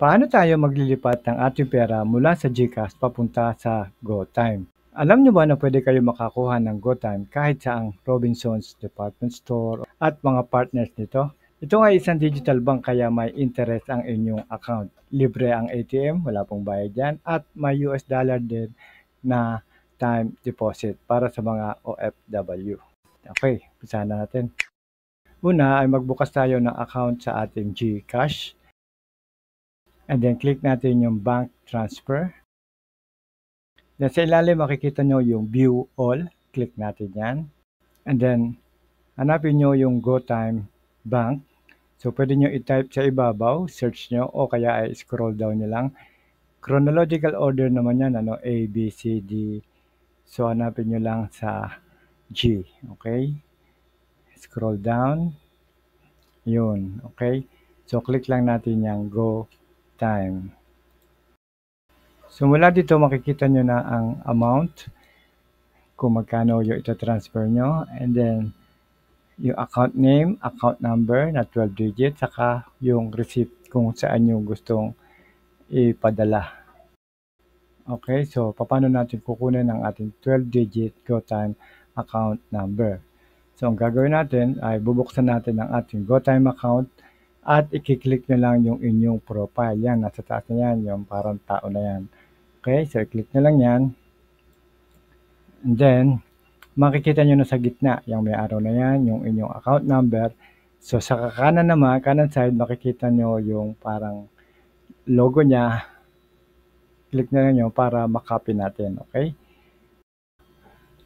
Paano tayo maglilipat ng ating pera mula sa GCash papunta sa GoTime? Alam nyo ba na pwede kayo makakuha ng GoTime kahit saang Robinsons Department Store at mga partners nito? Ito ay isang digital bank kaya may interest ang inyong account. Libre ang ATM, wala pong bayad yan, at may US dollar din na time deposit para sa mga OFW. Okay, umpisa na natin. Una ay magbukas tayo ng account sa ating GCash. And then click natin yung bank transfer. Then sa ilalim makikita nyo yung view all. Click natin yan. And then hanapin nyo yung GoTime Bank. So pwede nyo i-type sa ibabaw, search nyo, o kaya ay scroll down nyo lang. Chronological order naman yan, ano, A, B, C, D. So hanapin nyo lang sa G. Okay? Scroll down. Yun. Okay? So click lang natin yung GoTime. So mula dito makikita nyo na ang amount, kung magkano yung ita-transfer nyo, and then yung account name, account number na 12 digits, saka yung receipt kung saan yung gustong ipadala. Okay, so paano natin kukunin ang ating 12-digit GoTime account number? So ang gagawin natin ay bubuksan natin ang ating GoTime account at i-click nyo lang yung inyong profile. Yan, nasa taas na yan, yung parang tao na yan. Okay, so i-click nyo lang yan. And then, makikita nyo na sa gitna, yung may arrow na yan, yung inyong account number. So sa kanan naman, kanan side, makikita nyo yung parang logo niya. Click na lang nyo para makopy natin, okay?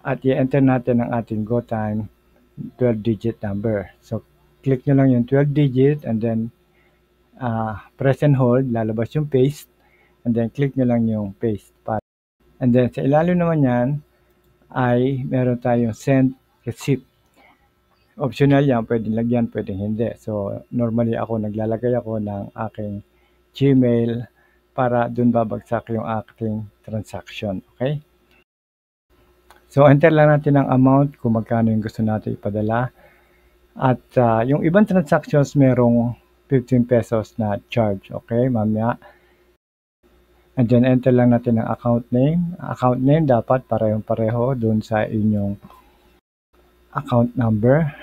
At i-enter natin ang ating GoTime 12-digit number. So click nyo lang yung 12-digit and then press and hold, lalabas yung paste. And then click nyo lang yung paste. And then sa ilalim naman yan, ay meron tayong send receipt. Optional yan, pwedeng lagyan, pwedeng hindi. So normally ako naglalagay ako ng aking Gmail para dun babagsak yung aking transaction. Okay? So enter lang natin ang amount kung magkano yung gusto natin ipadala. At yung ibang transactions merong 15 pesos na charge. Okay, mamaya. And then enter lang natin ang account name. Account name dapat parehong-pareho dun sa inyong account number.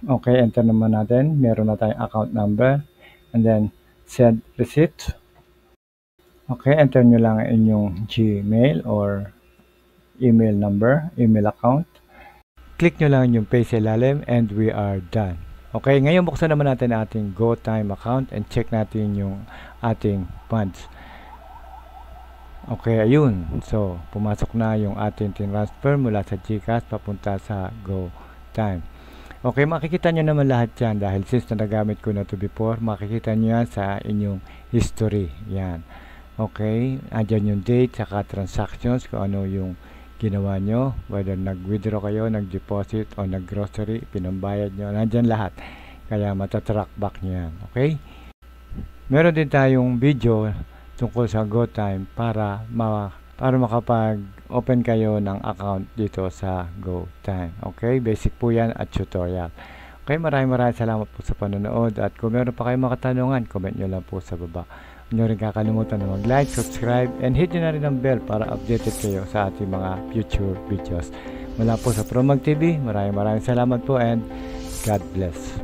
Okay, enter naman natin. Meron na tayong account number. And then send receipt. Okay, enter nyo lang ang inyong Gmail or email number, email account. Click nyo lang yung paste sa ilalim and we are done. Okay, ngayon buksan naman natin ating GoTime account and check natin yung ating funds. Okay, ayun. So, pumasok na yung ating transfer mula sa GCash papunta sa GoTime. Okay, makikita nyo naman lahat yan dahil since na nagamit ko na to before, makikita nyo yan sa inyong history. Yan. Okay, andyan yung date, saka transactions, kung ano yung ginawa nyo, whether nag-withdraw kayo, nag-deposit, o nag-grocery, pinambayad nyo, nandyan lahat. Kaya matatrack back nyo yan. Okay? Meron din tayong video tungkol sa GoTime para makapag-open kayo ng account dito sa GoTime. Okay? Basic po yan at tutorial. Okay? Maraming salamat po sa panonood at kung meron pa kayong mga katanungan, comment nyo lang po sa baba. Huwag nyo rin kakalimutan na mag-like, subscribe, and hit nyo na rin ang bell para updated kayo sa ating mga future videos. Mula po sa ProMag TV, maraming salamat po and God bless.